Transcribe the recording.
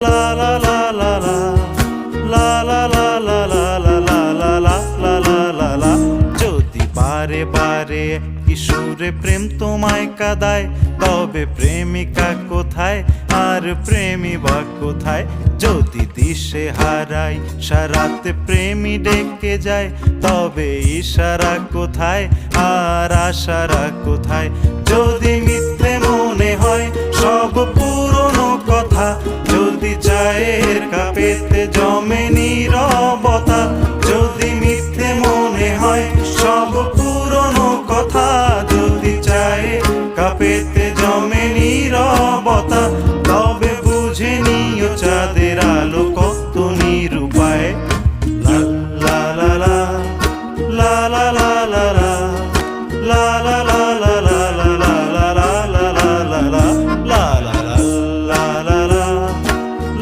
লা লা লা লা লা লা লা লা লা লা লা লা লা লা লা লা লা লা। যদি বারে বারে কিশোরে প্রেম তোমায় কাঁদায়, তবে প্রেমিকা কোথায় আর প্রেমী বা কোথায়? যদি দিশে হারাই সারাতে প্রেমী ডেকে যায়, তবে ইশারা কোথায় আর আশারা কোথায়? যদি মিথ্যে মনে হয় সব পুরনো কথা, যদি চায়ের কাপেতে জমে নীরবতা, যদি মিথ্যে মনে হয় সব পুরনো কথা, যদি চায়ের কাপেতে জমে নীরবতা, তবে বুঝে নিও চাঁদের আলো